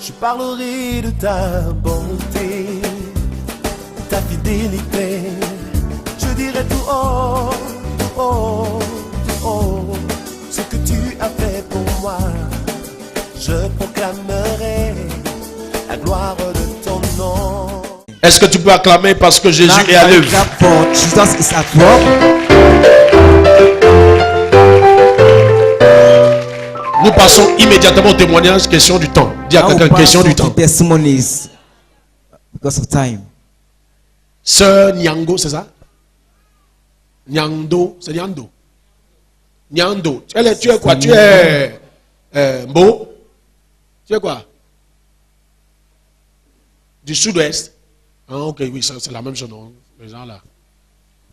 Je parlerai de ta bonté, ta fidélité. Je dirai tout haut, oh, oh, ce que tu as fait pour moi. Je proclamerai la gloire de ton nom. Est-ce que tu peux acclamer parce que Jésus est à l'œuvre? Jesus is at work. Nous passons immédiatement au témoignage, question du temps. Dis à quelqu'un, question du temps. Testimonies because of time. Sœur Nyango, c'est ça? Nyando, c'est Nyando. Nyando. Tu es quoi? Tu es Mbo? Tu es quoi? Du sud-ouest? Ah, ok, oui, c'est la même chose, non? Les gens là.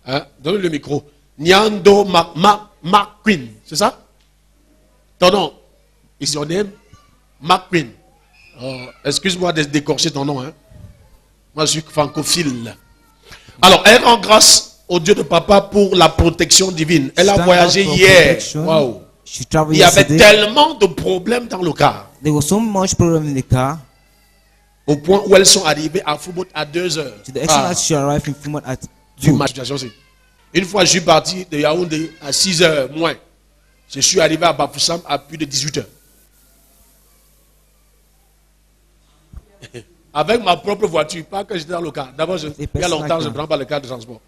Hein? Donne le micro. Nyando McQueen, c'est ça? Ton nom? Is your name? McQueen. Oh, excuse-moi de décorcher ton nom. Hein? Moi, je suis francophile. Alors, elle rend grâce au Dieu de papa pour la protection divine. Elle a voyagé hier. Wow. Il y avait tellement de problèmes dans le car. There was so much problem in the car. Au point où elles sont arrivées à Fumot à 2 heures. To the extent that she arrived in Fumot at 2. Une fois, je suis parti de Yaoundé à 6 heures moins. Je suis arrivé à Bafoussam à plus de 18 heures. Avec ma propre voiture, pas que j'étais dans le car. D'abord, il y a longtemps, je ne prends pas le car de transport.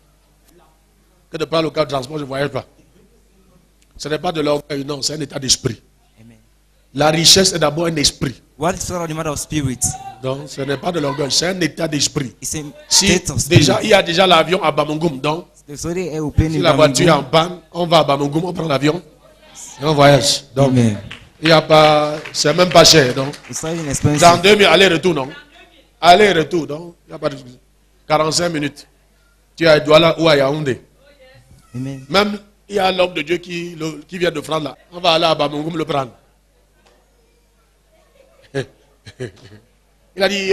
Que de prendre le car de transport, je ne voyage pas. Ce n'est pas de l'orgueil, non, c'est un état d'esprit. La richesse est d'abord un esprit. What is the matter of spirit? Donc, ce n'est pas de l'orgueil, c'est un état d'esprit. Si déjà, il y a déjà l'avion à Bamungum, donc si la voiture est en panne, on va à Bamungum, on prend l'avion et on voyage. Donc, il n'y a pas, c'est même pas cher. Donc, dans 2 minutes, aller-retour, non? Aller-retour, donc, il n'y a pas de 45 minutes. Tu es à Douala ou à Yaoundé. Même, il y a l'homme de Dieu qui vient de France là. On va aller à Bamungum le prendre. Il a dit, il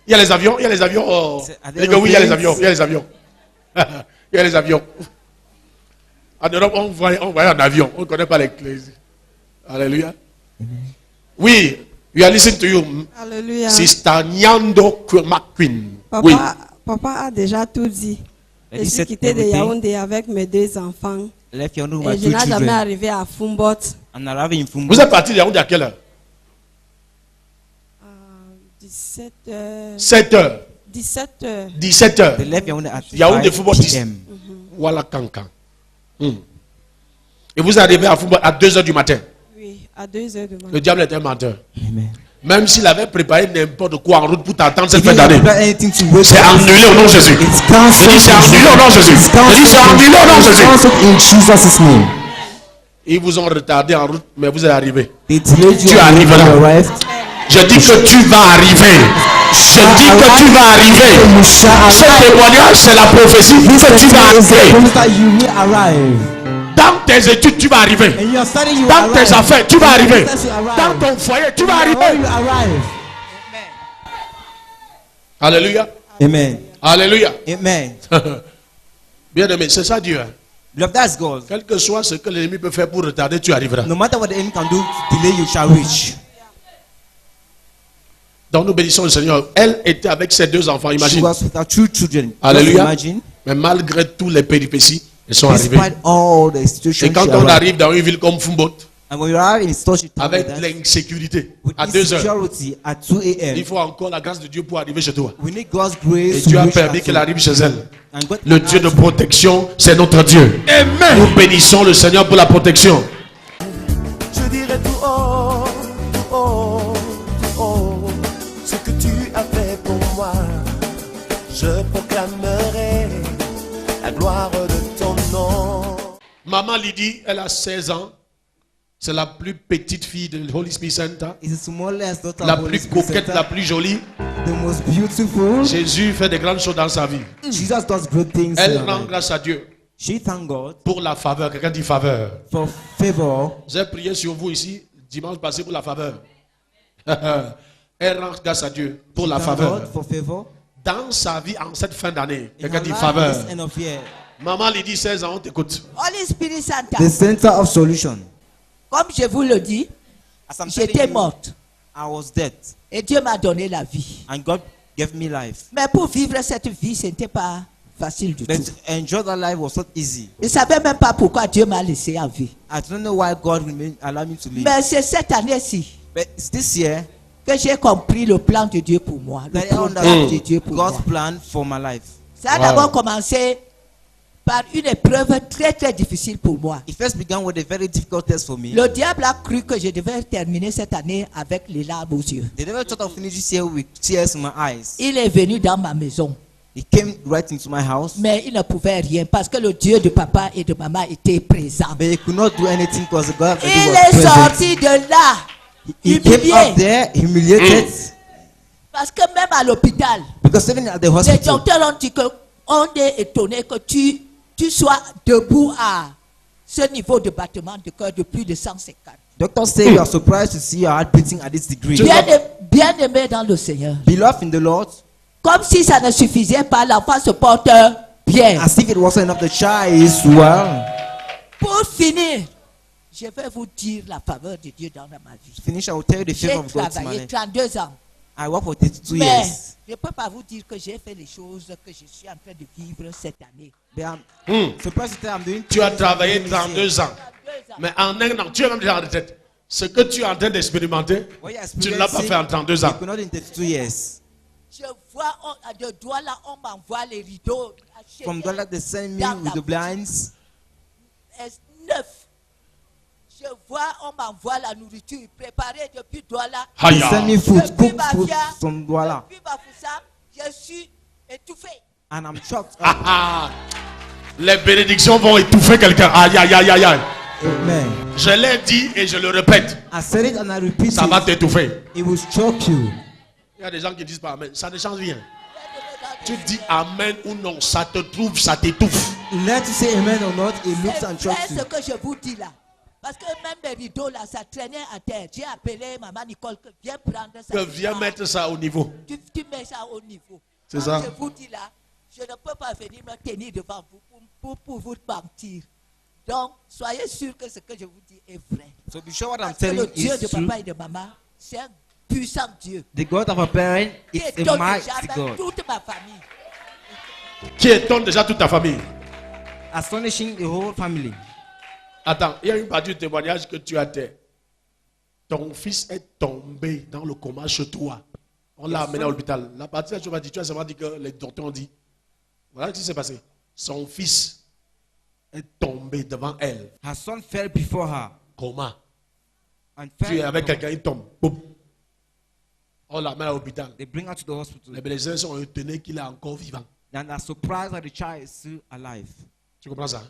y a les avions, il y a les avions. Oh. Il dit que oui, il y a les avions, il y a les avions. Il y a les avions. En Europe, on voyait en avion. On ne connaît pas les clés. Alléluia. Oui, we are listening to you. Alléluia. Sister Nyando McQueen. Papa, oui. Papa a déjà tout dit. Je suis quitté de Yaoundé avec mes 2 enfants. Et je n'ai jamais arrivé à Fumbot. Vous êtes parti de Yaoundé à quelle heure? 17 heures. 7 heures. 17 heures. 17 heures. Yaoundé Fumbot 10. Voilà Kankan. Et vous arrivez à Fumbot à 2 heures du matin. Oui, à 2 heures du matin. Le diable est un menteur. Même s'il avait préparé n'importe quoi en route pour t'attendre cette fin d'année, c'est annulé au nom de Jésus. Je dis c'est annulé au nom de Jésus. Je dis c'est annulé au nom de Jésus. Ils vous ont retardé en route, mais vous êtes arrivé. Tu arriveras. Je dis que tu vas arriver. Je dis que tu vas arriver. Ce témoignage, c'est la prophétie que tu vas arriver. Dans tes études, tu vas arriver. Dans tes affaires, tu vas arriver. Dans ton foyer, tu vas arriver. Alléluia. Amen. Alléluia. Amen. Bien aimé, c'est ça Dieu. Love, that's God. Quel que soit ce que l'ennemi peut faire pour retarder, tu arriveras. No matter what the enemy can do to delay, you shall reach. Donc nous bénissons le Seigneur. Elle était avec ses 2 enfants, imagine. She was with her 2 children. Alléluia. Mais malgré tous les péripéties, elles sont arrivées. Et quand on arrive dans une ville comme Fumbot, avec l'insécurité, à 2 heures, il faut encore la grâce de Dieu pour arriver chez toi. Et Dieu a permis qu'elle arrive chez elle. Le Dieu de protection, c'est notre Dieu. Amen. Nous bénissons le Seigneur pour la protection. Je dirai tout haut, oh, oh, ce que tu as fait pour moi. Je proclamerai la gloire de ton nom. Maman Lydie, elle a 16 ans. C'est la plus petite fille de Holy Spirit Center. La plus coquette, la plus jolie. Jésus fait de grandes choses dans sa vie. Elle rend grâce à Dieu. Pour la faveur. Quelqu'un dit faveur. J'ai prié sur vous ici dimanche passé pour la faveur. Elle rend grâce à Dieu pour la faveur. Dans sa vie en cette fin d'année. Quelqu'un dit faveur. Maman lui dit 16 ans, on t'écoute. Holy Spirit Center. The center of solution. Comme je vous le dis, j'étais morte. I was dead. Et Dieu m'a donné la vie. And God gave me life. Mais pour vivre cette vie, ce n'était pas facile du But tout. enjoy that life was not easy. Je ne savais même pas pourquoi Dieu m'a laissé en vie. I don't know why God allowed me to live. Mais c'est cette année-ci But it's this year que j'ai compris le plan de Dieu pour moi. Le that I programme de Dieu understood pour moi. God's plan for my life. Ça a d'abord commencé par une épreuve très très difficile pour moi. It first began with a very difficult test for me. Le diable a cru que je devais terminer cette année avec les larmes aux yeux. The devil thought of finishing this year with tears in my eyes. Il est venu dans ma maison, He came right into my house. mais il ne pouvait rien parce que le Dieu de papa et de maman était présent. But he could not do anything because the God of the Il was est present. sorti de là, He came humilié, up there, humiliated. parce que même à l'hôpital, Because even at the les hospital, docteurs ont dit qu'on est étonné que tu sois debout à ce niveau de battement de cœur de plus de 150. doctors say you are surprised to see your heart beating at this degree. Bien aimé dans le Seigneur. Beloved in the Lord, Comme si ça ne suffisait pas, l'enfant se porte bien. as if it wasn't enough, the child is well. Pour finir, je vais vous dire la faveur de Dieu dans ma vie. To finish, I will tell you the J'ai favor of God in my travaillé life. 32 ans. I worked for 32 Mais years. je ne peux pas vous dire que j'ai fait les choses que je suis en train de vivre cette année. But I'm surprised to tell I'm doing. Tu as travaillé this year. 32 ans. Mais en un an, tu es même déjà en retraite. Ce que tu es en train d'expérimenter, What you are tu ne l'as pas experiencing, fait en 32 ans. you could not in 32 years. Je vois de Douala, on m'envoie les rideaux. From Douala, they send me dans with la the blinds. neuf. Je vois, on m'envoie la nourriture préparée depuis Douala. They send me food, Depuis cooked food Bafia, from Douala. depuis Bafoussa, je suis étouffé. And I'm shocked. Les bénédictions vont étouffer quelqu'un. Aïe, aïe, aïe, aïe, aïe. Amen. Je l'ai dit et je le répète. I said it and I repeat Ça va it. t'étouffer. It will choke you. Il y a des gens qui disent pas amen. Ça ne change rien. Tu dis amen ou non, ça te trouve, ça t'étouffe. Let you say amen or not, it looks and C'est vrai chokes ce you. que je vous dis là. Parce que même mes rideaux là, ça traînait à terre. J'ai appelé maman Nicole que viens prendre ça. Que viens mettre ça au niveau. Tu mets ça au niveau. C'est Quand ça. je vous dis là, je ne peux pas venir me tenir devant vous pour vous mentir. Donc, soyez sûr que ce que je vous dis est vrai. So be sure what I'm Parce que telling le you Dieu is de true. papa et de maman, c'est un puissant Dieu. The God of our parent Qui is a étonne mighty déjà même God. toute ma famille. Qui étonne déjà toute ta famille. Astonishing the whole family. Attends, il y a une partie du témoignage que tu as fait. Ton fils est tombé dans le coma chez toi. On l'a amené à l'hôpital. La partie là, tu vas dire, tu as seulement dit que les docteurs ont dit. Voilà ce qui s'est passé. Son fils est tombé devant elle. Her son fell before her Coma. and Tu es fell. avec quelqu'un, il tombe. Boum. On l'amène à l'hôpital. They bring her to the hospital. Les médecins sont étonnés qu'il est encore vivant. And are surprised that the child is still alive. Tu comprends ça?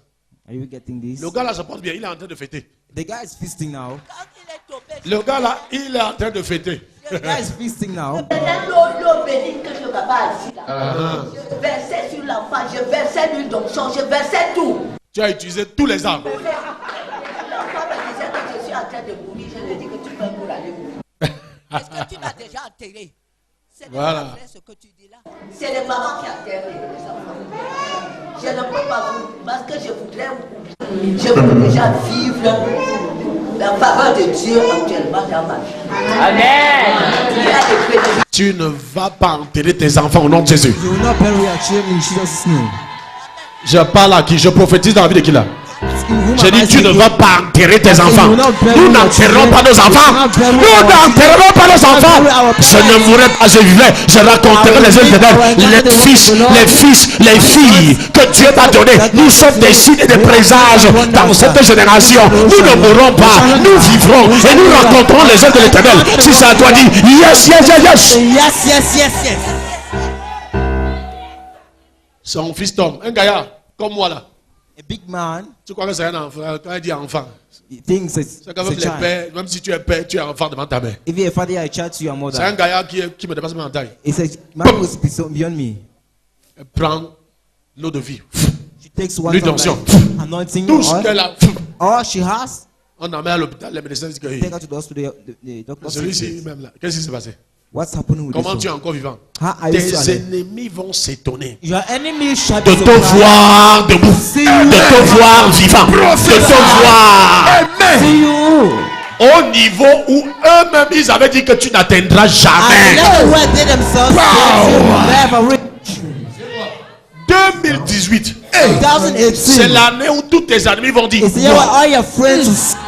Are you getting this? Le gars là se porte bien, il est en train de fêter. The guy is feasting now. Quand il est tombé, Le gars là, il est en train de fêter. The guy is feasting now. l'eau bénite que je m'avais assis là. Je versais sur l'enfant, je versais l'huile d'onction, je versais tout. Tu as utilisé tous les armes. L'enfant me disait que je suis en train de mourir. Je lui ai dit que tu peux pour aller mourir. Est-ce que tu m'as déjà enterré? C'est Voilà. pas vrai ce que tu dis là. C'est les parents qui enterrent les enfants. Je ne peux pas vous, parce que je voudrais déjà vivre la faveur de Dieu actuellement dans ma vie. Amen. Il y a des bénédictions. Tu ne vas pas enterrer tes enfants au nom de Jésus. You will not bury your children in Jesus' name. Je parle à qui? Je prophétise dans la vie de qui là? J'ai dit, tu ne vas pas enterrer tes enfants. Nous n'enterrerons pas nos enfants. Nous n'enterrerons pas nos enfants. Je ne mourrai pas, je vivrai. Je raconterai les œuvres de Dieu. Les fils, les filles que Dieu m'a donnés. Nous sommes des signes et des présages dans cette génération. Nous ne mourrons pas. Nous vivrons et nous rencontrerons les œuvres de l'Éternel. Si ça doit dire, yes, yes, yes, yes. Yes, yes, yes, yes. Son fils tombe. Un gaillard, comme moi là. A big man, Tu crois que c'est un enfant? Quand il dit enfant, he thinks it's c'est a quand même les child. pères, même si tu es père, tu es enfant devant ta mère. If you're a father, you're a child to your C'est un mother. gaillard qui me dépasse même en taille. He says, man was beyond me. Elle prend l'eau de vie. She takes one L'huile of d'onction. anointing Tout ce oil. qu'elle a. All she has, On l'emmène à l'hôpital, les médecins disent que take her to the hospital. The doctor celui-ci says, même là. Qu'est-ce qui s'est passé? what's happening with Comment this tu es one? encore vivant? How are you still Tes alive? ennemis vont s'étonner Your enemy shall de be te surprised. voir debout, de te voir vivant, de te voir. See you. Au niveau où eux-mêmes ils avaient dit que tu n'atteindras jamais. 2018. C'est l'année où tous tes amis vont dire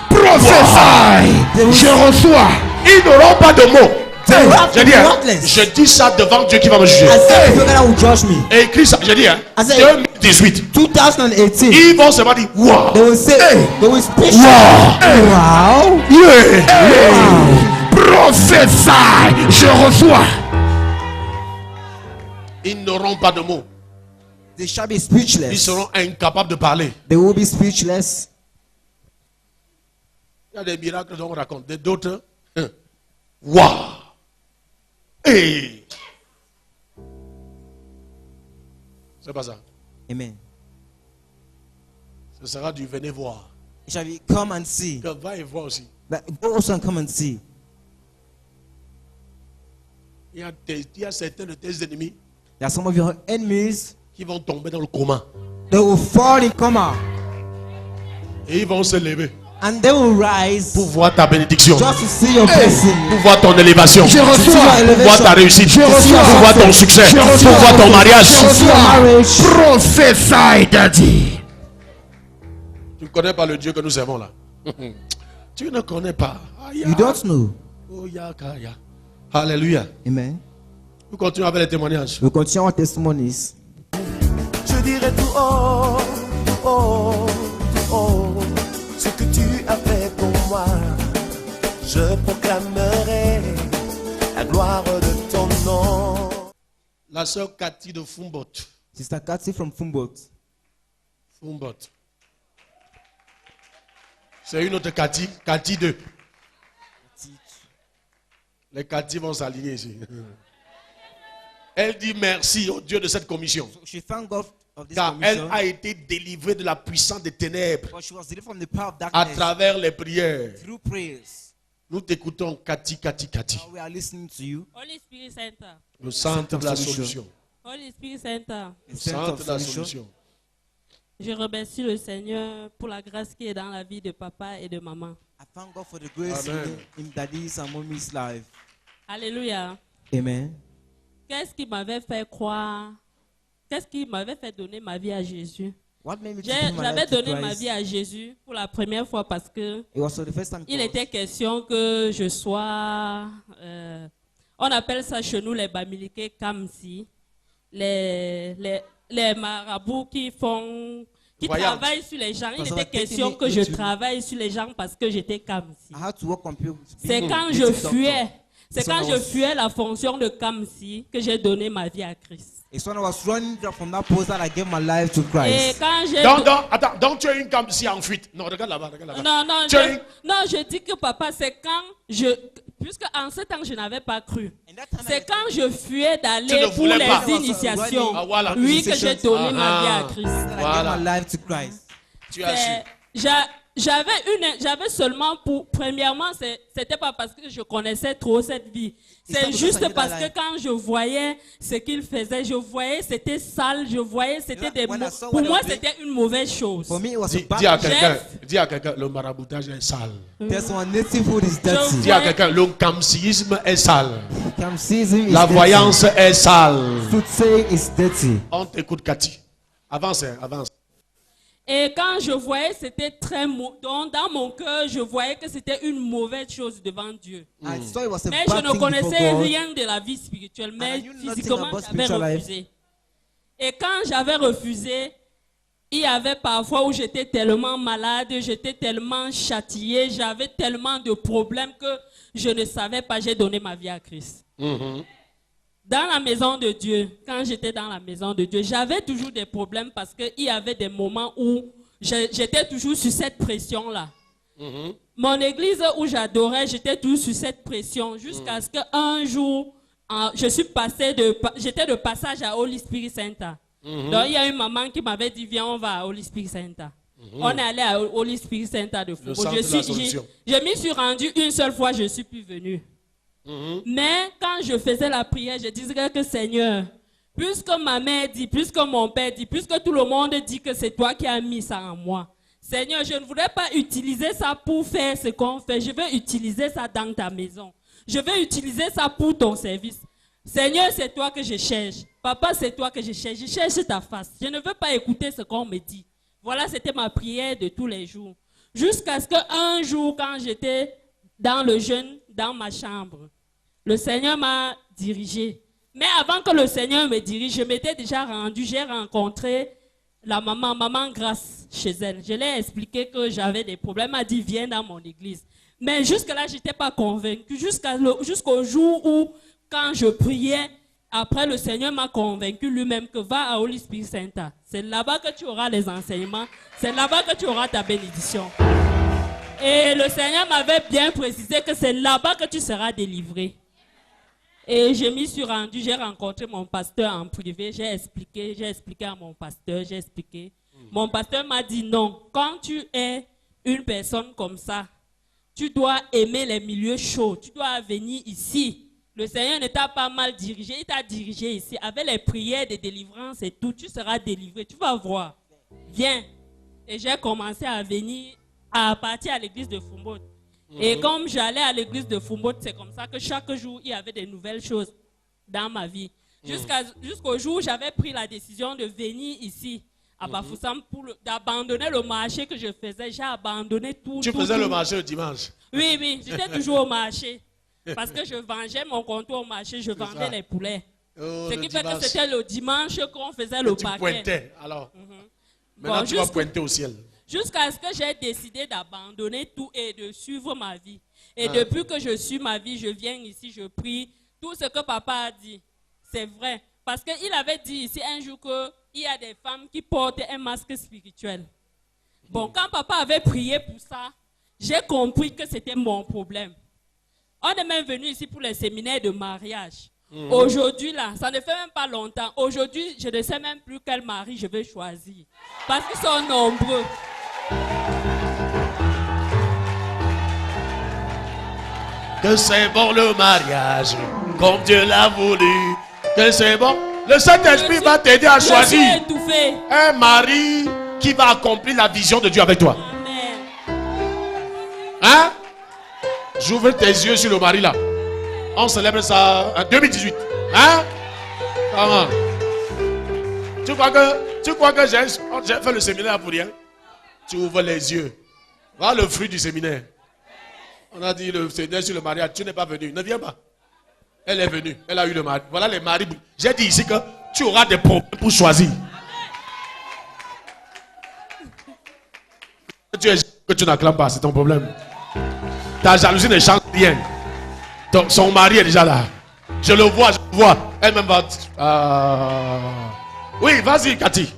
prophète, je reçois. Ils n'auront pas de mots. Je dis ça devant Dieu qui va me juger. Et écris ça, je dis 2018. Ils vont se dire wow. Wow. Prophète, je reçois. Ils n'auront pas de mots. They shall be speechless. Ils seront incapables de parler. They will be speechless. Il y a des miracles dont on raconte. D'autres, waouh! Hey! C'est pas ça. Amen. Ce sera du venez voir. It shall be come and see. Que va et voir aussi. But go also and come and see. Il y a certains de tes ennemis. There are some of your enemies qui vont tomber dans le coma. They will fall in coma. Et ils vont se lever. And they will rise. Pour voir ta bénédiction. Just to see your blessing. Pour voir ton élévation. Je reçois. Pour voir ta réussite. Pour voir ton succès. Pour voir ton mariage. Prophesy, daddy. Tu ne connais pas le Dieu que nous servons là. Tu ne connais pas. You don't know. Oh, yakaya. Alléluia. Amen. Nous continuons avec les témoignages. We continue our testimonies. Je dirai tout haut, oh, oh, ce que tu as fait pour moi. Je proclamerai la gloire de ton nom. La sœur Cathy de Fumbot. Sister Cathy from Fumbot. Fumbot. C'est une autre Cathy, Cathy 2. Les Cathy vont s'aligner ici. Elle dit merci au Dieu de cette commission. Car elle a été délivrée de la puissance des ténèbres à travers les prières. Nous t'écoutons, Cathy. Holy Spirit Center. Le centre de la solution. Holy Spirit Center. Le centre de la solution. Je remercie le Seigneur pour la grâce qui est dans la vie de papa et de maman. I thank God for the grace in daddy's and mommy's life. Alléluia. Amen. Qu'est-ce qui m'avait fait croire? Qu'est-ce qui m'avait fait donner ma vie à Jésus? J'avais donné ma vie à Jésus pour la première fois parce que il était question que je sois, on appelle ça chez nous les Bamileke Kamsi, les marabouts qui travaillent sur les gens. Il était question que je travaille sur les gens parce que j'étais Kamsi. C'est quand je fuyais. C'est quand je fuyais la fonction de Kamsi que j'ai donné ma vie à Christ. It's when I was running from that post that I gave my life to Christ. Et quand j'ai donc tu es une Kamsi en fuite. Non, regarde là-bas. Non, je dis que papa, c'est quand puisque en ce temps je n'avais pas cru. C'est quand je fuyais d'aller pour les initiations. Oui, que j'ai donné ma vie à Christ. Voilà. Tu as su. J'avais seulement premièrement, c'était pas parce que je connaissais trop cette vie. C'est juste parce que quand je voyais ce qu'il faisait, je voyais c'était sale, je voyais c'était des pour moi c'était une mauvaise chose. Dis à quelqu'un, le maraboutage est sale. Dis à quelqu'un, le kamsisme est sale. La voyance est sale. On t'écoute, Cathy. Avance. Et quand je voyais, c'était très dans mon cœur, je voyais que c'était une mauvaise chose devant Dieu. Mais je ne connaissais rien de la vie spirituelle, mais physiquement, j'avais refusé. Et quand j'avais refusé, il y avait parfois où j'étais tellement malade, j'étais tellement châtiée, j'avais tellement de problèmes que je ne savais pas, j'ai donné ma vie à Christ. Dans la maison de Dieu, quand j'étais dans la maison de Dieu, j'avais toujours des problèmes parce qu'il y avait des moments où j'étais toujours sur cette pression-là. Mon église où j'adorais, j'étais toujours sur cette pression jusqu'à ce qu'un jour, j'étais de passage à Holy Spirit Center. Donc il y a une maman qui m'avait dit, viens, on va à Holy Spirit Center. On est allé à Holy Spirit Center de Foucault. Je m'y suis rendu une seule fois, je ne suis plus venu. Mais quand je faisais la prière, je disais que Seigneur, puisque ma mère dit, puisque mon père dit, puisque tout le monde dit que c'est toi qui as mis ça en moi, Seigneur, je ne voudrais pas utiliser ça pour faire ce qu'on fait. Je veux utiliser ça dans ta maison. Je veux utiliser ça pour ton service. Seigneur, c'est toi que je cherche. Papa, c'est toi que je cherche. Je cherche ta face. Je ne veux pas écouter ce qu'on me dit. Voilà, c'était ma prière de tous les jours. Jusqu'à ce qu'un jour, quand j'étais dans le jeûne, dans ma chambre, le Seigneur m'a dirigé. Mais avant que le Seigneur me dirige, je m'étais déjà rendu. J'ai rencontré la maman Grâce chez elle. Je lui ai expliqué que j'avais des problèmes. Elle m'a dit, viens dans mon église. Mais jusque-là, je n'étais pas convaincue. Jusqu'au jour où, quand je priais, après le Seigneur m'a convaincu lui-même que va à Holy Spirit Center. C'est là-bas que tu auras les enseignements. C'est là-bas que tu auras ta bénédiction. Et le Seigneur m'avait bien précisé que c'est là-bas que tu seras délivré. Et je m'y suis rendu, j'ai rencontré mon pasteur en privé, j'ai expliqué à mon pasteur, Mon pasteur m'a dit non, quand tu es une personne comme ça, tu dois aimer les milieux chauds, tu dois venir ici. Le Seigneur ne t'a pas mal dirigé, il t'a dirigé ici. Avec les prières de délivrance et tout, tu seras délivré, tu vas voir. Viens. Et j'ai commencé à venir, à partir à l'église de Fumbote. Et comme j'allais à l'église de Fumbote, c'est comme ça que chaque jour, il y avait des nouvelles choses dans ma vie. Jusqu'au jour où j'avais pris la décision de venir ici, à Bafoussam, d'abandonner le marché que je faisais. J'ai abandonné tout. Tu faisais le marché le dimanche? Oui, j'étais toujours au marché. Parce que je vendais mon comptoir au marché, je vendais les poulets. Ce qui fait que c'était le dimanche qu'on faisait le paquet. Tu pointais, alors. Maintenant, tu vas pointer au ciel. Jusqu'à ce que j'ai décidé d'abandonner tout et de suivre ma vie. Et depuis que je suis ma vie, je viens ici, je prie. Tout ce que papa a dit, c'est vrai. Parce qu'il avait dit ici un jour qu'il y a des femmes qui portent un masque spirituel. Bon, quand papa avait prié pour ça, j'ai compris que c'était mon problème. On est même venu ici pour les séminaires de mariage. Aujourd'hui, là, ça ne fait même pas longtemps. Aujourd'hui, je ne sais même plus quel mari je vais choisir. Parce qu'ils sont nombreux. Que c'est bon le mariage, comme Dieu l'a voulu. Que c'est bon. Le Saint-Esprit va t'aider à choisir un mari qui va accomplir la vision de Dieu avec toi. Amen. Hein? J'ouvre tes yeux sur le mari là. On célèbre ça en 2018. Hein? Comment? Tu crois que j'ai fait le séminaire pour rien? Tu ouvres les yeux. Voilà le fruit du séminaire. On a dit le séminaire sur le mariage. Tu n'es pas venu. Ne viens pas. Elle est venue. Elle a eu le mari. Voilà les maris. J'ai dit ici que tu auras des problèmes pour choisir. Que tu n'acclames pas, c'est ton problème. Ta jalousie ne change rien. Son mari est déjà là. Je le vois, Elle-même va... Oui, vas-y, Cathy.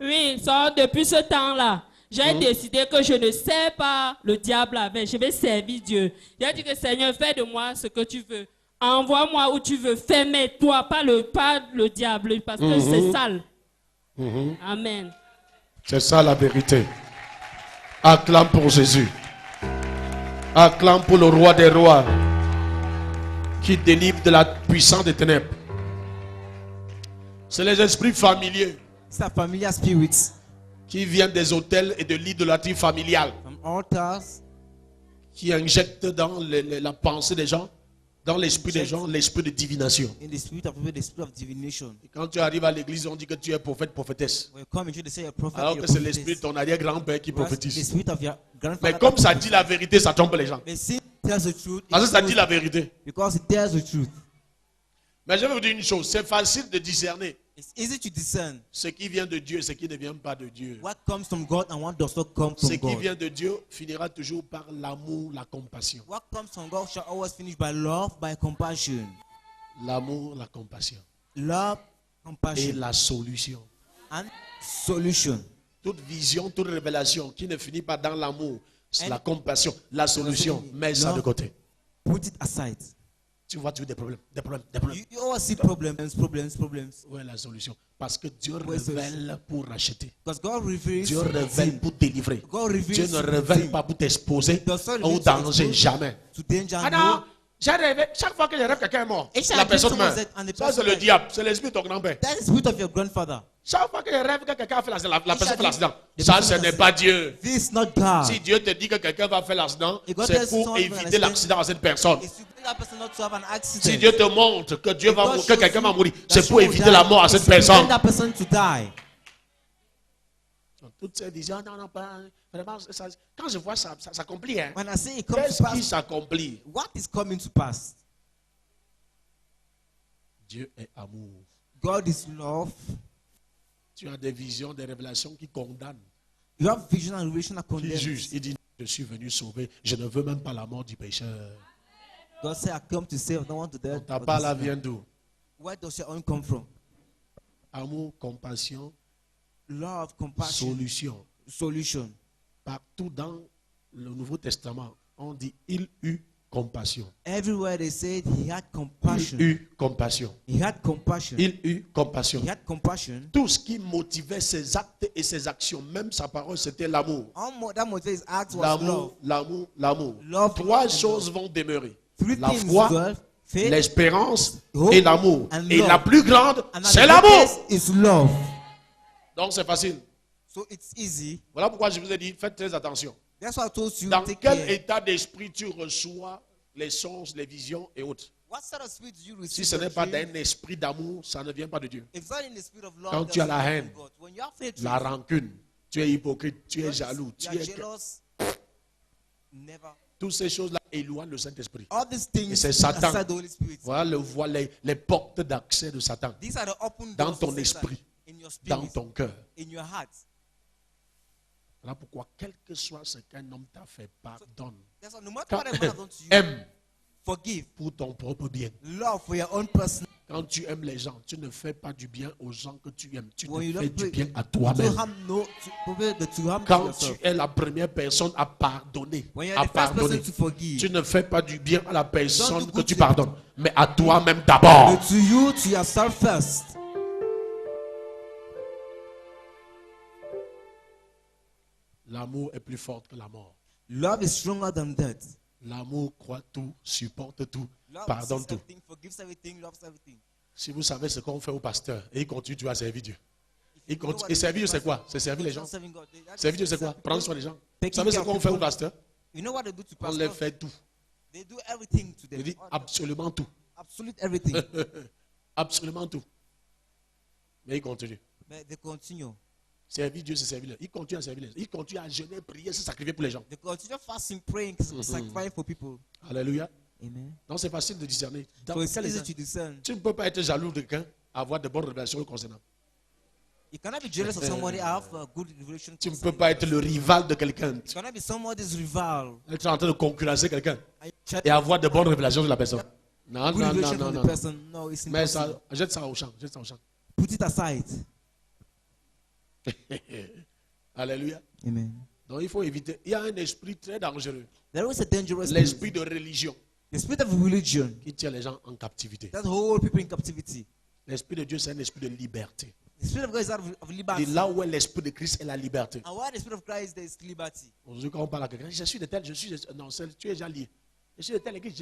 Oui, depuis ce temps-là, j'ai décidé que je ne sers pas le diable avec. Je vais servir Dieu. J'ai dit que Seigneur, fais de moi ce que tu veux. Envoie-moi où tu veux. Fais-moi toi, pas le diable, parce que c'est sale. Amen. C'est ça la vérité. Acclame pour Jésus. Acclame pour le roi des rois qui délivre de la puissance des ténèbres. C'est les esprits familiers qui viennent des hôtels et de l'idolâtrie familiale, qui injectent dans la pensée des gens, dans l'esprit des gens, l'esprit de divination. Et quand tu arrives à l'église, on dit que tu es prophète, prophétesse. Alors que c'est l'esprit de ton arrière-grand-père qui prophétise. Mais comme ça dit la vérité, ça trompe les gens. Parce que ça dit la vérité. Mais je vais vous dire une chose, c'est facile de discerner ce qui vient de Dieu et ce qui ne vient pas de Dieu. Ce qui vient de Dieu finira toujours par l'amour, la compassion. L'amour, la compassion. Et la solution. Toute vision, toute révélation qui ne finit pas dans l'amour, la compassion, la solution, mets ça de côté. Put it aside. Tu vois toujours des problèmes. You always see problems. Où est la solution? Parce que Dieu révèle pour racheter. Dieu révèle pour délivrer. Dieu ne révèle pas pour t'exposer au danger, jamais. Ah non, j'ai rêvé, chaque fois que je rêve quelqu'un est mort, la personne meurt. Ça c'est le diable, c'est l'esprit de ton grand-père. Chaque fois que je rêve que quelqu'un a fait l'accident, la personne fait l'accident. Ça, ce n'est pas Dieu. This is not God. Si Dieu te dit que quelqu'un va faire l'accident, c'est pour éviter l'accident à cette personne. Si Dieu te montre que quelqu'un va mourir, c'est pour éviter la mort à cette personne. Toutes ces visions, non, pas vraiment. Quand je vois ça s'accomplit. Hein. Qu'est-ce qui s'accomplit? What is coming to pass? Dieu est amour. God is love. Tu as des visions, des révélations qui condamnent. You have vision and revelation that condemn. Qui juge. Il dit, je suis venu sauver. Je ne veux même pas la mort du pécheur. God said, I come to save, I don't want to die. Ta part là vient d'où? Where does your own come from? Amour, compassion, love, compassion, solution. Partout dans le Nouveau Testament, on dit il eut compassion. Everywhere they said he had compassion. Il eut compassion. He had compassion. Il eut compassion. He had compassion. Tout ce qui motivait ses actes et ses actions, même sa parole, c'était l'amour. L'amour. Trois choses vont demeurer. La foi, l'espérance et l'amour. Et la plus grande, c'est l'amour. Donc c'est facile. So it's easy. Voilà pourquoi je vous ai dit, faites très attention. That's why I told you, dans quel état d'esprit tu reçois les songes, les visions et autres? What sort of spirit do you receive? Si ce n'est pas d'un esprit d'amour, ça ne vient pas de Dieu. If not in the spirit of love, quand tu as la haine, la rancune, rancune, tu es hypocrite, tu es jaloux, tu es jealous, toutes ces choses-là éloignent le Saint-Esprit. Et c'est Satan. Voilà les portes d'accès de Satan dans ton esprit, dans ton cœur. Voilà pourquoi, quel que soit ce qu'un homme t'a fait, pardonne. Aime pour ton propre bien. Quand tu aimes les gens, tu ne fais pas du bien aux gens que tu aimes. Tu te fais du bien à toi-même. Quand tu es la première personne à pardonner, tu ne fais pas du bien à la personne que tu pardonnes, mais à toi-même d'abord. L'amour est plus fort que la mort. Love is stronger than death. L'amour croit tout, supporte tout, pardonne tout. Si vous savez ce qu'on fait au pasteur, et il continue, tu vas servir Dieu. Et servir Dieu, c'est quoi? C'est servir les gens. Servir Dieu, c'est quoi? Prendre soin des gens. Vous savez ce qu'on fait au pasteur? On les fait tout. Il dit absolument tout. Absolument tout. Mais il continue. Servir Dieu, c'est servir les gens. Il continue à servir les gens. Il continue à jeûner, prier, se sacrifier pour les gens. Alléluia. Donc c'est facile de discerner. Tu ne peux pas être jaloux de quelqu'un, avoir de bonnes révélations concernant. You cannot be jealous of somebody have a good revelation. Tu ne peux pas être le rival de quelqu'un. You cannot be somebody's rival. Être en train de concurrencer quelqu'un et avoir de bonnes révélations de la personne. Non. Mais ça, jette ça au champ. Put it aside. Alléluia. Amen. Donc il faut éviter. Il y a un esprit très dangereux. There is a dangerous l'esprit de religion. The spirit of religion. Qui tient les gens en captivité. That hold people in captivity. L'esprit de Dieu, c'est un esprit de liberté. The spirit of God is out of liberty. Et là où est l'esprit de Christ est la liberté. And where the spirit of Christ there is liberty. Aujourd'hui, quand on parle à quelqu'un, je suis de tel, non, tu es déjà lié. Je suis de telle église, tu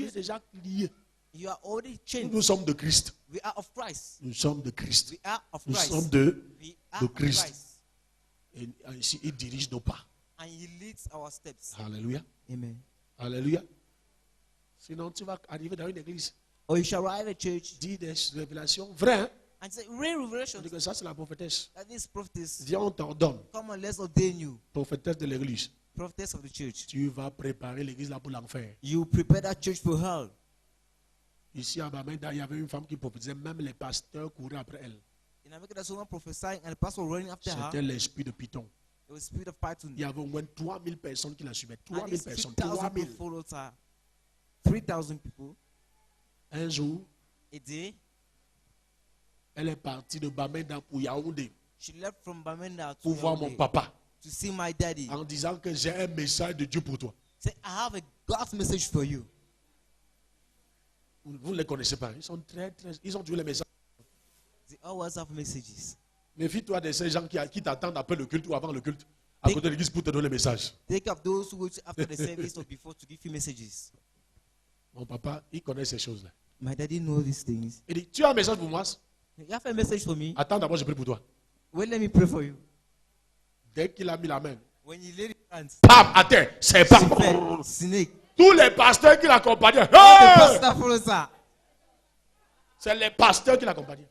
es déjà lié. You are already changed. Nous sommes de Christ. We are of Christ. Nous sommes de Christ. We are of Nous Christ. sommes de Christ. Christ. Et ici, il dirige nos pas. And he leads our steps. Alléluia. Amen. Alléluia. Sinon, tu vas arriver dans une église. Or you shall arrive at church. Dis des révélations vraies. Hein? And say, real revelation. Que ça, c'est la prophétesse. That is prophetess. Viens, on t'ordonne. Come on, let's ordain you. Prophétesse de l'église. Prophetess of the church. Tu vas préparer l'église là pour l'enfer. You prepare that church for hell. Ici à Bamenda, il y avait une femme qui prophétisait, même les pasteurs couraient après elle. In America, there's someone prophesying and the pastor running after her. C'était l'esprit de Python. It was spirit of Python. Il y avait au moins 3000 personnes qui la suivaient. 3000 personnes. 3000 followers her. 3000 people. Un jour, a day, elle est partie de Bamenda pour Yaoundé. She left from Bamenda pour voir mon papa. To see my daddy. En disant que j'ai un message de Dieu pour toi. Say, I have a God's message for you. Vous ne les connaissez pas. Ils ont tous les messages. They always have messages. Méfie-toi de ces gens qui t'attendent après le culte ou avant le culte à côté de l'église pour te donner les messages. Take up those who wait after the service or before to give you messages. Mon papa, il connaît ces choses-là. My daddy knows these things. Il dit, tu as un message pour moi? You have a message for me? Attends d'abord, je prie pour toi. Well, let me pray for you. Dès qu'il a mis la main, when you lay your hands, pam, à terre, c'est pas. Snake. Tous les pasteurs qui l'accompagnaient. Hey! C'est les pasteurs qui l'accompagnaient.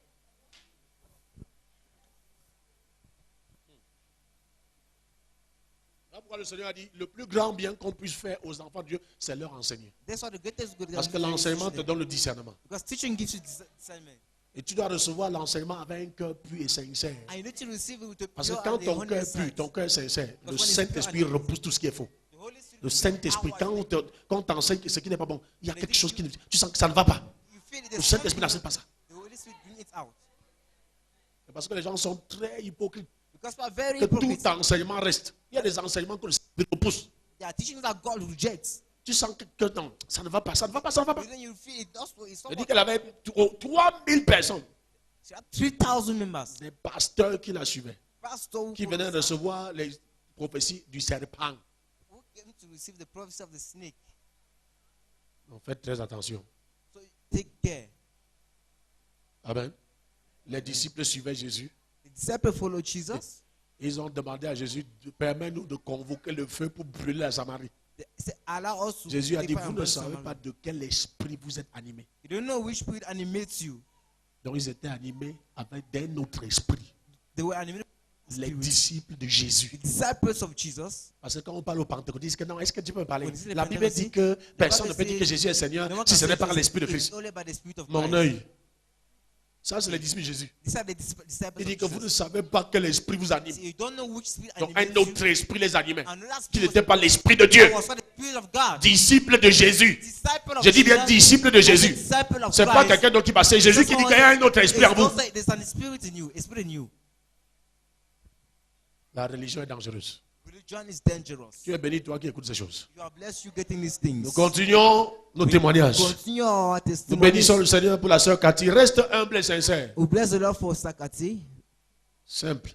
Pourquoi le Seigneur a dit le plus grand bien qu'on puisse faire aux enfants de Dieu, c'est leur enseigner. Parce que l'enseignement te donne le discernement. Et tu dois recevoir l'enseignement avec un cœur pur et sincère. Parce que quand ton cœur est pur, ton cœur est sincère, le Saint-Esprit repousse tout ce qui est faux. Le Saint-Esprit, quand t'enseigne ce qui n'est pas bon, il y a quelque chose qui tu sens que ça ne va pas. Le Saint-Esprit n'enseigne pas ça. Parce que les gens sont très hypocrites. Que tout enseignement reste. Il y a des enseignements que le Saint-Esprit repousse. Tu sens que non, ça ne va pas, ça ne va pas, ça ne va pas. Il dit qu'elle avait 3000 personnes. 3,000 members. Des pasteurs qui la suivaient. Qui venaient recevoir les prophéties du serpent. Donc faites très attention. Amen. Les disciples suivaient Jésus. Ils ont demandé à Jésus de permettre nous de convoquer le feu pour brûler la Samarie. Jésus a dit, vous ne savez pas de quel esprit vous êtes animés. Donc ils étaient animés avec d'un autre esprit. Les disciples de Jésus. Parce que quand on parle au Pentecôte, ils disent que non, est-ce que tu peux parler? La Bible dit que personne ne peut dire que Jésus est Seigneur si ce n'est pas l'esprit de Christ. Mon œil. Ça, c'est les disciples de Jésus. Il dit que vous ne savez pas quel esprit vous anime. Donc, un autre esprit les animait. Qui n'était pas l'esprit de Dieu. Disciples de Jésus. Je dis bien disciples de Jésus. Ce n'est pas quelqu'un d'autre qui passe. C'est Jésus qui dit qu'il y a un autre esprit en vous. La religion est dangereuse. Tu es béni, toi qui écoutes ces choses. Nous continuons nos témoignages. Nous bénissons le Seigneur pour la sœur Cathy. Reste humble et sincère. Simple.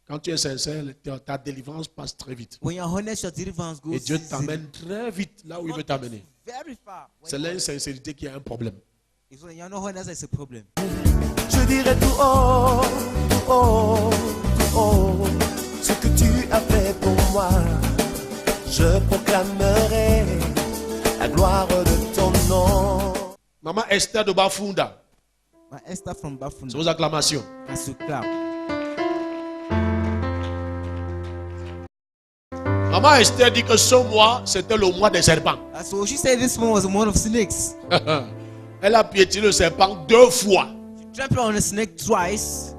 Quand tu es sincère, ta délivrance passe très vite. Et Dieu t'amène très vite là où il veut t'amener. C'est l'insincérité qui a un problème. Je dirais tout haut, oh, oh, ce que tu as fait pour moi. Je proclamerai la gloire de ton nom. Maman Esther de Bafunda. Esther from Bafunda. C'est vos acclamations. Maman Esther dit que ce mois, c'était le mois des serpents. So she said this one was a month of snakes. Elle a piétiné le serpent 2 fois. She trampled on the snake twice.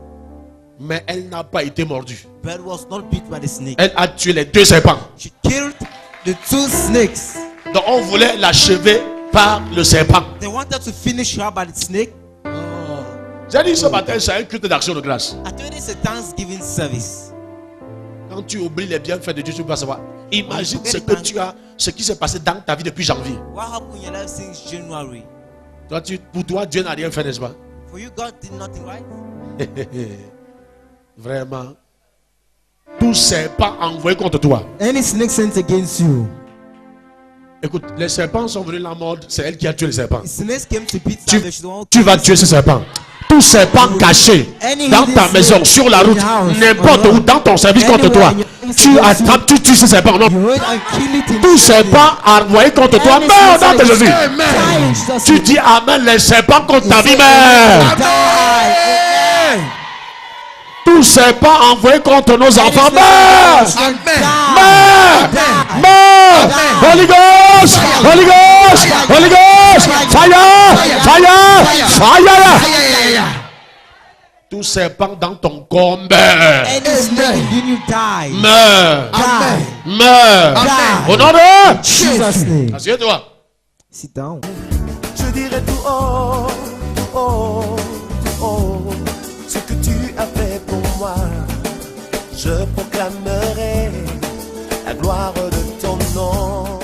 Mais elle n'a pas été mordue. But was not bit by the snake. Elle a tué les 2 serpents. She killed the 2 snakes. Donc on voulait l'achever par le serpent. They wanted to finish her by the snake. J'ai dit ce matin, c'est un culte d'action de grâce. I told you it's a Thanksgiving service. Quand tu oublies les bienfaits de Dieu, tu vas savoir. Imagine ce que tu as, ce qui s'est passé dans ta vie depuis janvier. What happened in your life since January? Toi, pour toi, Dieu n'a rien fait, n'est-ce pas? For you, God did nothing right. Vraiment. Tout serpent envoyé contre toi. Any snake sent against you. Écoute, les serpents sont venus la mort, c'est elle qui a tué les serpents. Tu vas tuer ces serpents. Tout serpent caché dans ta maison, sur la route, n'importe où, dans ton service contre toi, tu attrapes, tu tues ces serpents. Non. Tout serpent envoyé contre toi, meurs dans tes Jésus. Tu dis amen, les serpents contre ta vie, meurs. Tout serpent envoyé contre nos enfants, meurs. Meurs. Meurs. Holy Ghost. Holy Ghost. Holy Ghost. Fire. Fire. Fire. Tout serpent dans ton corps meurt. Meurt. Meurt. Au nom de Jésus. Assieds-toi. Sit down. Je dirais tout haut, oh, oh, ce que tu as fait pour moi. Je proclamerai la gloire de ton nom.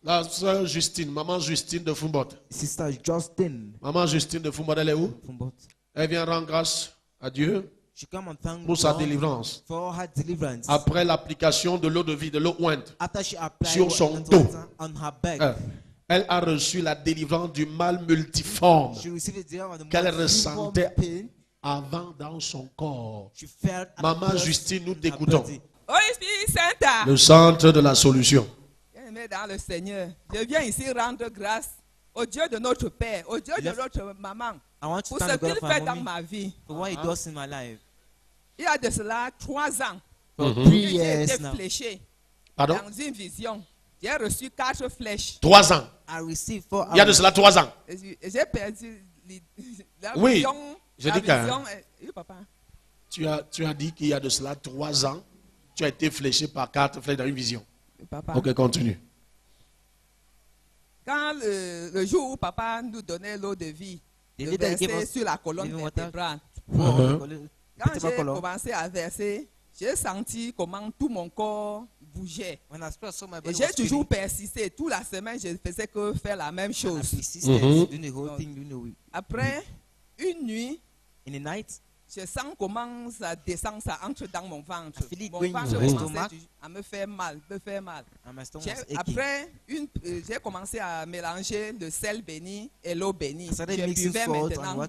La soeur Justine, maman Justine de Fumbot. Sister Justine. Maman Justine de Fumbot, elle est où? Fumbot. Elle vient rendre grâce à Dieu pour sa délivrance. Après l'application de l'eau de vie, de l'eau ointe sur son dos. Elle a reçu la délivrance du mal multiforme qu'elle ressentait avant dans son corps. Maman Justine, nous t'écoutons. Le centre de la solution. Dans le Seigneur, je viens ici rendre grâce au Dieu de notre Père, au Dieu de notre maman, pour ce qu'il fait dans ma vie. Il y a de cela 3 ans, j'ai été fléché dans une vision. J'ai reçu 4 flèches. 3 ans. Il y a de cela 3 ans. J'ai perdu la oui, vision. Je dis tu as dit qu'il y a de cela 3 ans, tu as été fléché par 4 flèches dans une vision. Papa. Ok, continue. Quand le jour où papa nous donnait l'eau de vie, de verser sur la colonne vertébrale, quand j'ai commencé à verser, j'ai senti comment tout mon corps bougeait. Et j'ai toujours persisté. Toute la semaine, je ne faisais que faire la même chose. Après une nuit, je sens comment ça descend, ça entre dans mon ventre. Mon ventre commençait à me faire mal, Après, j'ai commencé à mélanger le sel béni et l'eau bénie. Je buvais maintenant.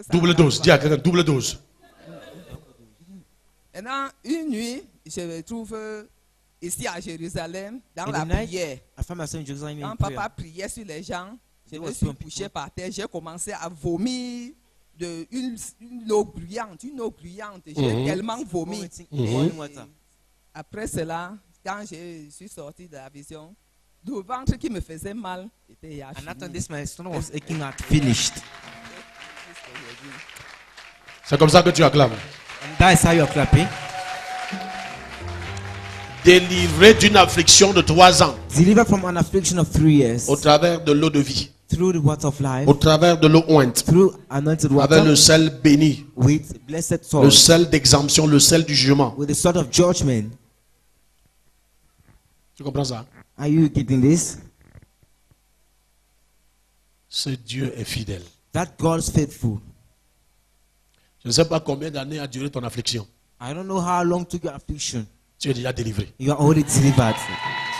Double dose, dis à quelqu'un, double dose. Maintenant, une nuit, je me trouve ici à Jérusalem, dans la prière. Quand papa priait sur les gens, je me suis couché par terre, j'ai commencé à vomir une eau bruyante, J'ai tellement vomi. Après cela, quand je suis sorti de la vision, le ventre qui me faisait mal était finished. C'est comme ça que tu acclames. That's how you're clapping. Délivré d'une affliction de 3 ans. Delivered from an affliction of 3 years. Au travers de l'eau de vie. Through the water of life. Au travers de l'eau ointe. Through anointed water. Avec le sel béni. With blessed salt. Le sel d'exemption, le sel du jugement. With the salt of judgment. Tu comprends ça? Are you getting this? Ce Dieu est fidèle. That God is faithful. Je ne sais pas combien d'années a duré ton affliction. I don't know how long took your affliction. Tu es déjà délivré. You are already delivered.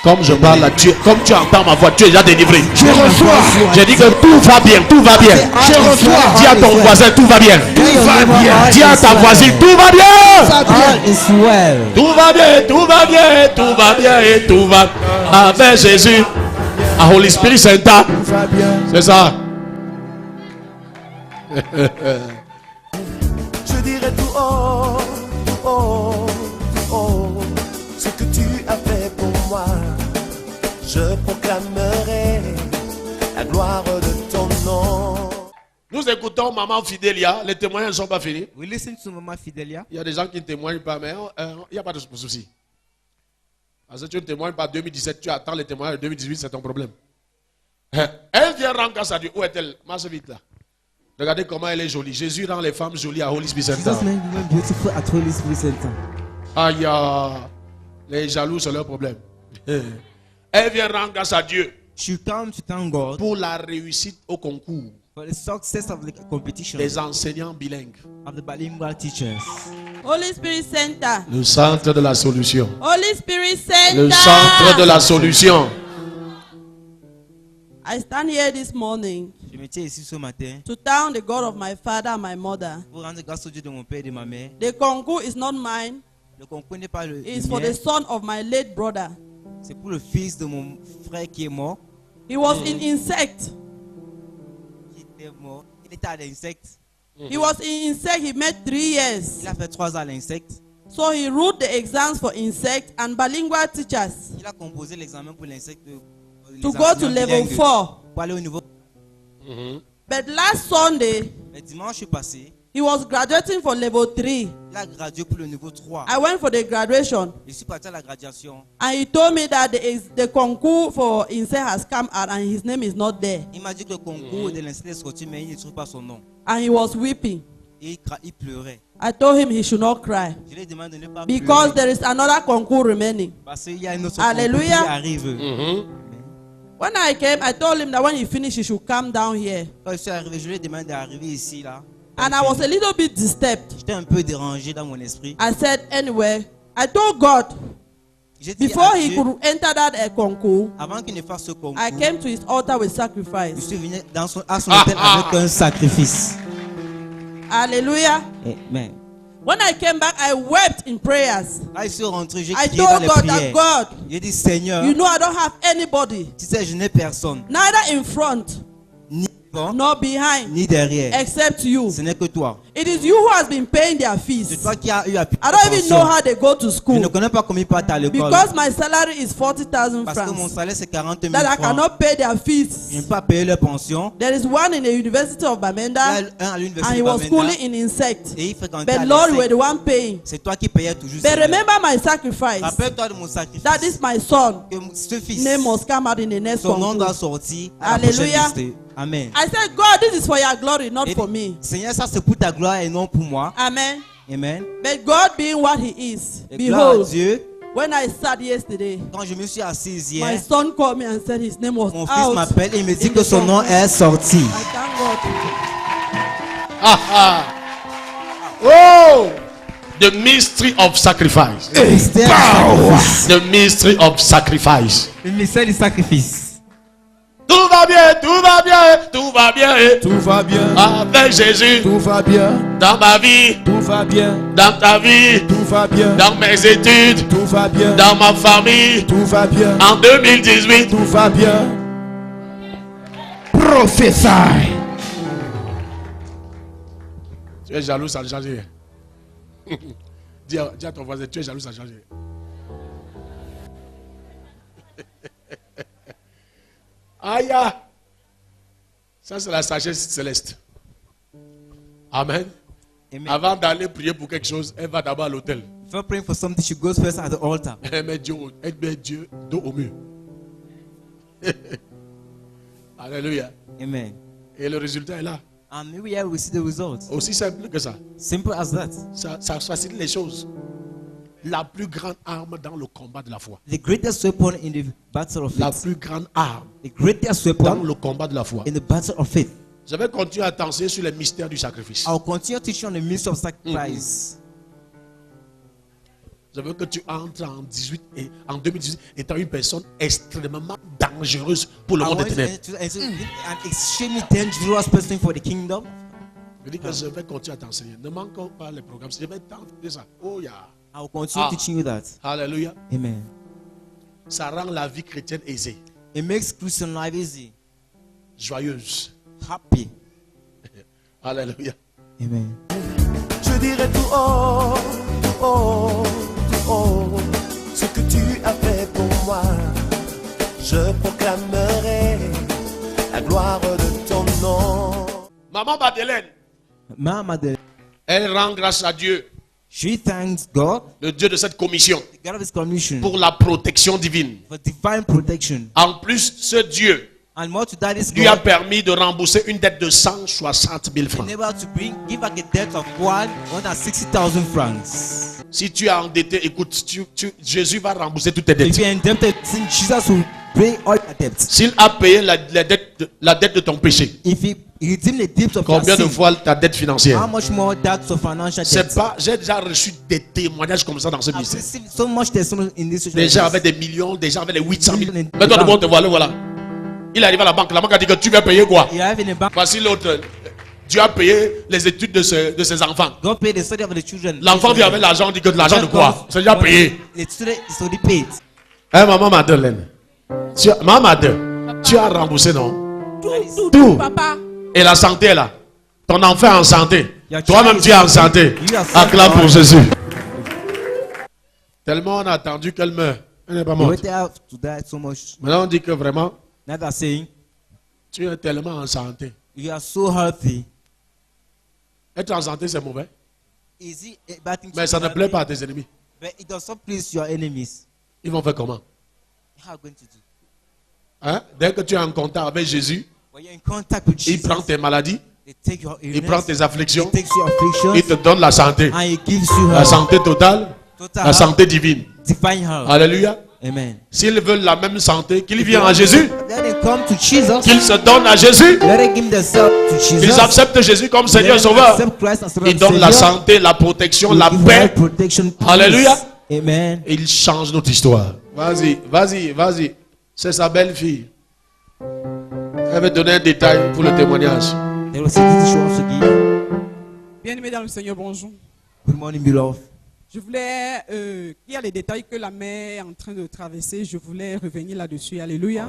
Comme je parle là, comme tu entends ma voix, tu es déjà délivré. Je reçois. J'ai dit que tout va bien, tout va bien. Je reçois. Dis à ton voisin, tout va bien. Tout va bien. Dis à ta voisine, tout va bien. Tout va bien, tout va bien, tout va bien et tout va avec Jésus. À Holy Spirit Center. C'est ça. Je dirais tout haut, tout haut, tout haut, ce que tu as fait pour moi. Je proclamerai la gloire de ton nom. Nous écoutons Maman Fidélia. Les témoignages ne sont pas finis. We listen to Maman Fidélia. Il y a des gens qui ne témoignent pas, mais il n'y a pas de souci. Parce que tu ne témoignes pas en 2017, tu attends les témoignages de 2018, c'est ton problème. Elle vient rendre grâce à Dieu. Où est-elle? Marche vite là. Regardez comment elle est jolie. Jésus rend les femmes jolies à Holy Spirit Center. Beautiful at Holy Spirit Center. Aïe, les jaloux, c'est leur problème. Elle vient rendre grâce à Dieu. She comes to thank God pour la réussite au concours. For the success of the competition. Des enseignants bilingues. Of the bilingual teachers. Holy Spirit Center. Le centre de la solution. Holy Spirit Center. Le centre de la solution. I stand here this morning Je me tiens ici ce matin to thank the God of my father and my mother. Pour rendre grâce au Dieu de mon père et de ma mère. The concours is not mine. Le concours n'est pas le It's for the son of my late brother. C'est pour le fils de mon frère qui est mort. He was in insect. Il était mort. Il était à l'insecte. He was in insect. He made 3 years. Il a fait 3 ans à l'insecte. So he wrote the exams for insect and bilingual teachers. Il a composé l'examen pour l'insecte. To go to level 4. Pour aller au niveau. But last Sunday, le dimanche passé, he was graduating for level 3. Il a gradué pour le niveau 3. I went for the graduation. Je suis parti à la graduation. And he told me that the concours for insect has come out and his name is not there. Il m'a dit que le concours de l'insecte est sorti mais il ne trouve pas son nom. And he was weeping. Et il pleurait. I told him he should not cry. Je lui ai demandé de ne pas because pleurer. there is another concours remaining. Parce qu'il y a une autre Hallelujah. concours qui arrive. When I came, I told him that when he finished, he should come down here. Quand je suis arrivé, je lui ai demandé d'arriver ici là. And I was a little bit disturbed. J'étais un peu dérangé dans mon esprit. I said, anyway, I told God Before he could enter that concours, avant qu'il ne fasse ce concours, I came to his altar with sacrifice. Je suis venu à son autel avec un sacrifice. Hallelujah. Amen. When I came back, I wept in prayers. I told God that God, j'ai dit, Seigneur, you know I don't have anybody. Tu sais, je n'ai personne. Neither in front, nor behind, ni derrière, except you. Ce n'est que toi. It is you who has been paying their fees. C'est toi qui as eu à payer. I don't even know how they go to school. Je ne connais pas comment ils partent à l'école. Because my salary is 40,000 francs. Parce que mon salaire c'est 40 000 that francs. I cannot pay their fees. Je ne peux pas payer leur pension. There is one in the University of Bamenda, and he was schooling in insect. Et il fréquentait But Lord, you were the one paying. C'est toi qui payais toujours. But remember my sacrifice. Rappelle-toi de mon sacrifice. That is my son. Que ce fils. Name must come out in the next Son nom concours. doit sortir. Alléluia. Amen. I said, God, this is for your glory, not for me. Seigneur, ça c'est pour ta gloire et non pour moi. Amen. Amen. But God being what He is, behold, Dieu, when I sat yesterday, quand je me suis assis hier, my son called me and said his name was mon out. fils m'appelle et me dit que son nom est sorti. I thank God. Oh! The mystery of sacrifice. The mystery of sacrifice. Le mystère du sacrifice. Tout va bien, tout va bien, tout va bien. Tout va bien. Avec Jésus. Tout va bien. Dans ma vie. Tout va bien. Dans ta vie. Tout va bien. Dans mes études. Tout va bien. Dans ma famille. Tout va bien. En 2018. Tout va bien. Prophesy. Tu es jaloux, ça a changé. Dis à ton voisin, tu es jaloux, ça a changé. Aïe! Ça, c'est la sagesse céleste. Amen. Amen. Avant d'aller prier pour quelque chose, elle va d'abord à l'autel. Before praying for something, she goes first at the altar. Elle met Dieu dos au mur. Alléluia. Amen. Et le résultat est là. And here we see the results. Aussi simple que ça. Simple as that. Ça facilite les choses. La plus grande arme dans le combat de la foi. The greatest weapon in the battle of faith. La plus grande arme. The greatest weapon dans le combat de la foi. In the battle of faith. Je vais continuer à t'enseigner sur les mystères du sacrifice. I'll continue teaching on the mystery of sacrifice. Je veux que tu entres en 2018 étant une personne extrêmement dangereuse pour le monde des ténèbres. An extremely dangerous person for the kingdom. Je dis que je vais continuer à t'enseigner. Ne manque pas les programmes. Je vais t'enseigner ça. Oh yeah. I will continue teaching you that. Hallelujah. Amen. Ça rend la vie chrétienne aisée. It makes Christian life easy. Joyeuse. Happy. Alléluia. Amen. Je dirai tout haut, oh, oh, ce que tu as fait pour moi. Je proclamerai la gloire de ton nom. Maman Madeleine. Maman Madeleine. Elle rend grâce à Dieu. She thanks God, le Dieu de cette commission, God of his commission, pour la protection divine. For divine protection. En plus, ce Dieu lui a permis de rembourser une dette de 160 000 francs. Give back a debt of 160,000 francs. Si tu es endetté, écoute, Jésus va rembourser toutes tes dettes. If you are indebted, Jesus will pay all your debts. S'il a payé la dette de ton péché, combien de fois ta dette financière? How much more that of financial debt? J'ai déjà reçu des témoignages comme ça dans ce ministère. So much testimony in this des gens avaient des millions, des gens avaient les 800 000. Maintenant, le monde te voit, le voilà. Il arrive à la banque a dit que tu vas payer quoi? Voici l'autre. Dieu a payé les études de ses enfants. L'enfant vient avec l'argent, dit que de l'argent de quoi? C'est déjà payé. Maman Madeleine, maman Madeleine, tu as remboursé, non? Tout. Papa. Et la santé est là. Ton enfant est en santé. Toi-même tu es en santé. Acclame pour Jésus. Tellement on a attendu qu'elle meure. Elle n'est pas morte. Maintenant on dit que vraiment, tu es tellement en santé. You are so healthy. Être en santé, c'est mauvais. Mais ça ne plaît pas à tes ennemis. But it does not please your enemies. Ils vont faire comment? How are you going to do? Hein? Dès que tu es en contact avec Jésus, il prend tes maladies, il prend tes afflictions, il te donne la santé. La santé totale, la santé divine. Alléluia. Amen. S'ils veulent la même santé, qu'ils viennent à Jésus, qu'ils se donnent à Jésus, qu'ils acceptent Jésus comme Seigneur et Sauveur. Ils donnent la santé, la protection, la paix. Alléluia. Amen. Et il change notre histoire. Vas-y, vas-y, vas-y. C'est sa belle-fille. Elle va donner un détail pour le témoignage. Bien-aimé dans le Seigneur, bonjour. Good morning, beloved. Je voulais, il y a les détails que la mère est en train de traverser, je voulais revenir là-dessus. Alléluia.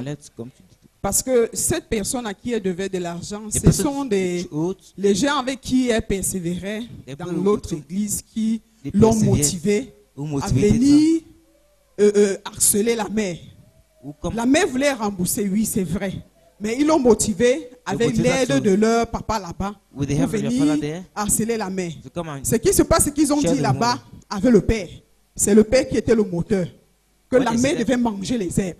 Parce que cette personne à qui elle devait de l'argent, ce sont les gens avec qui elle persévérait dans l'autre église qui l'ont motivé à venir harceler la mère. La mère voulait rembourser, oui, c'est vrai. Mais ils l'ont motivé avec l'aide de leur papa là-bas pour venir harceler la mère. Ce qui se passe, c'est qu'ils ont dit là-bas avec le père. C'est le père qui était le moteur. Que la mère devait manger les herbes.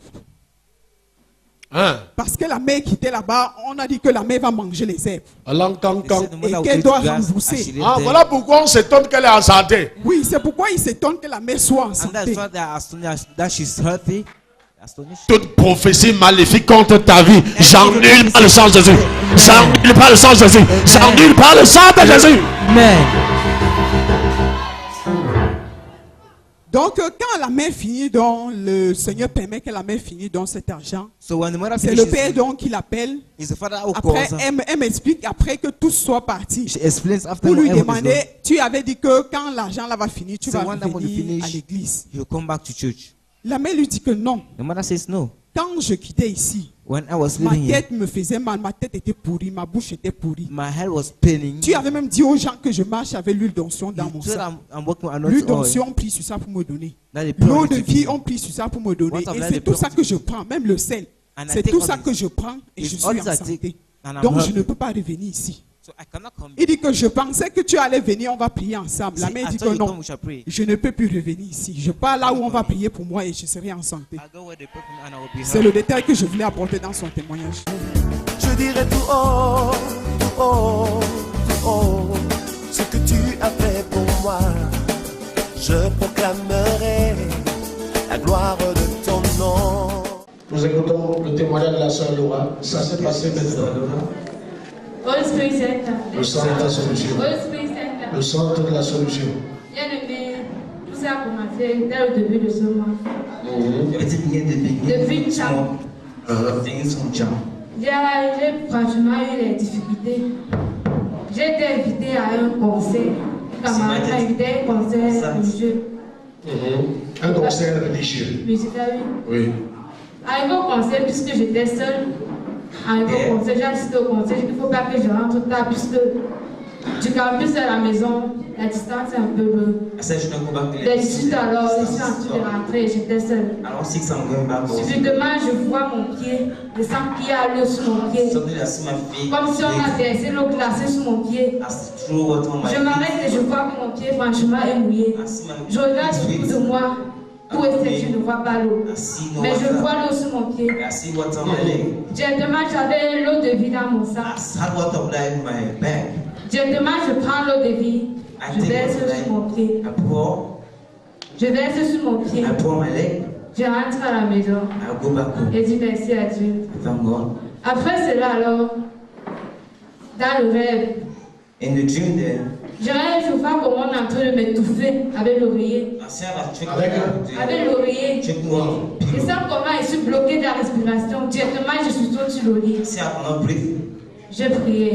Parce que la mère qui était là-bas, on a dit que la mère va manger les herbes. Et qu'elle doit rembourser. Voilà pourquoi on s'étonne qu'elle est en santé. Oui, c'est pourquoi il s'étonne que la mère soit en santé. Toute prophétie maléfique contre ta vie, j'annule par le sang de Jésus. J'annule par le sang de Jésus. J'annule par le sang de Jésus. Amen. Donc, quand la mère finit, donc, le Seigneur permet que la mère finisse dans cet argent. C'est le père donc qui l'appelle. Après, elle m'explique après que tout soit parti. Pour lui demander, tu avais dit que quand l'argent là va finir, tu vas revenir à l'église. La mère lui dit que non. Quand je quittais ici, ma tête me faisait mal, ma tête était pourrie, ma bouche était pourrie. Tu avais même dit aux gens que je marche avec l'huile d'onction dans mon sang. L'huile d'onction, on prie sur ça pour me donner. L'eau de vie, on prie sur ça pour me donner. Et c'est tout ça que je prends, même le sel. C'est tout ça que je prends et je suis en santé. Donc je ne peux pas revenir ici. Il dit que je pensais que tu allais venir, on va prier ensemble. La mère dit que non, je ne peux plus revenir ici. Je pars là où on va prier pour moi et je serai en santé. C'est le détail que je voulais apporter dans son témoignage. Je dirai tout haut, tout haut, tout haut, ce que tu as fait pour moi. Je proclamerai la gloire de ton nom. Nous écoutons le témoignage de la sœur Laura. Ça s'est passé maintenant. Le centre de la solution. Le centre de la solution. Bien-aimé, tout ça a commencé dès le début de ce mois. Depuis Tcham. J'ai franchement eu des difficultés. J'ai été invité à un concert. Camarade m'a invité à un concert religieux. Un concert religieux. Musical, oui. Arrivé au concert, puisque j'étais seule. Arrivé au concert, j'ai assisté au concert, il ne faut pas que je rentre tard puisque du campus à la maison, la distance est un peu longue. Dès 18 alors, je suis en train de rentrer et j'étais seule. Subitement, je vois mon pied, je sens qu'il y a l'eau sur mon pied. Comme si on a versé l'eau glacée sur mon pied. Je m'arrête et je vois que mon pied franchement est mouillé. Je regarde autour de moi. Pour essayer, je ne vois pas l'eau. Mais je vois l'eau sur mon pied. Directement, j'avais l'eau de vie dans mon sac. Directement, je prends l'eau de vie. Je verse sur mon pied. Je verse sur mon pied. Je rentre à la maison. Et dis merci à Dieu. Après cela, alors, dans le rêve, je vois comment on est en train de m'étouffer avec l'oreiller. Avec l'oreiller. Je sens comment je suis bloqué de la respiration. Directement, je suis tombée sur le lit. J'ai prié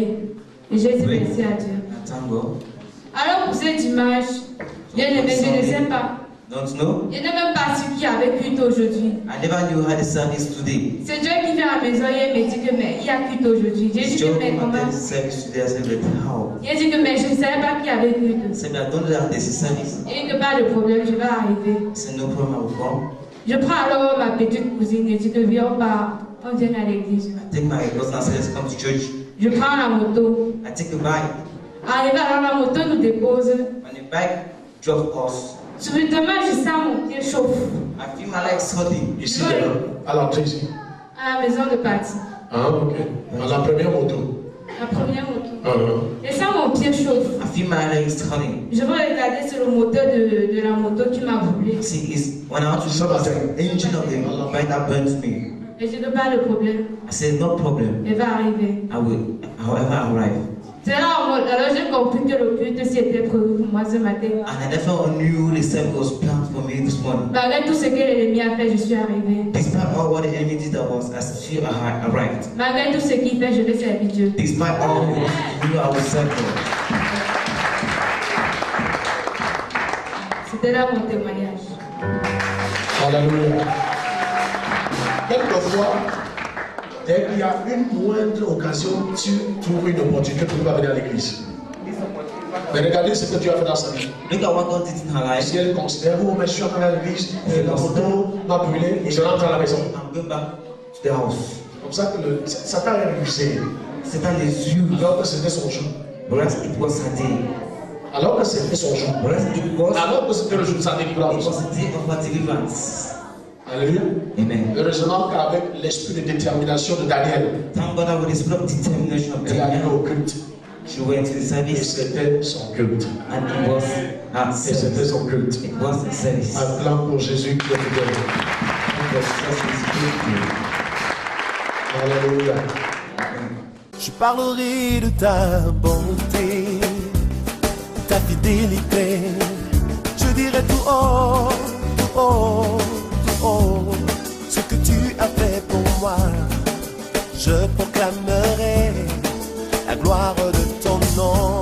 et j'ai dit merci à Dieu. Alors pour ce dimanche, bien aimé, je ne sais pas. Je n'ai même pas su qui avait culte aujourd'hui. C'est Dieu qui vient à la maison et me dit que mais il y a culte aujourd'hui. J'ai dit que mais comment? Il dit que mais je ne savais pas qui avait culte. Il n'y a pas de problème, je vais arriver. Je prends alors ma petite cousine et dis que viens on vient à l'église. Je prends la moto. Arrivé alors la moto nous dépose. Subitement, je sens mon pied chauffe. Ici, à l'entrée ici. À la maison de partie. Ah, ok. À la première moto. La première moto. Je sens mon pied chauffe. Je veux regarder sur le moteur de la moto qui m'a brûlé. Et je n'ai pas de problème. Elle va arriver. C'est là alors j'ai compris que le culte s'y était prévu pour moi ce matin. for me this morning. Malgré tout ce que l'ennemi a fait, je suis arrivé. Despite all what the enemy did, I still arrived. Malgré tout ce qu'il fait, je vais servir Dieu. Despite all what I will serve God. C'était là mon témoignage. Alléluia. Quelquefois, dès qu'il y a une moindre occasion, tu trouves une opportunité pour venir à l'église. Mais regardez ce que Dieu a fait dans sa vie. Si elle considère, oh, mais je suis entré à l'église, la photo m'a brûlé et je rentre à la maison. Comme ça que Satan a refusé. Alors que c'était son jour. Alors que c'était son jour. Alors que c'était le jour de sa délivrance. Alléluia. Amen. Heureusement qu'avec l'esprit de détermination de Daniel, elle a eu au culte. She went to the service. Et c'était son culte. And it was her service. Et c'était son culte. It was the service. Un plan pour Jésus qui est fidèle. Alléluia. Je parlerai de ta bonté, ta fidélité. Je dirai tout haut, tout haut, tout haut, ce que tu as fait pour moi. Je proclamerai la gloire de ton nom.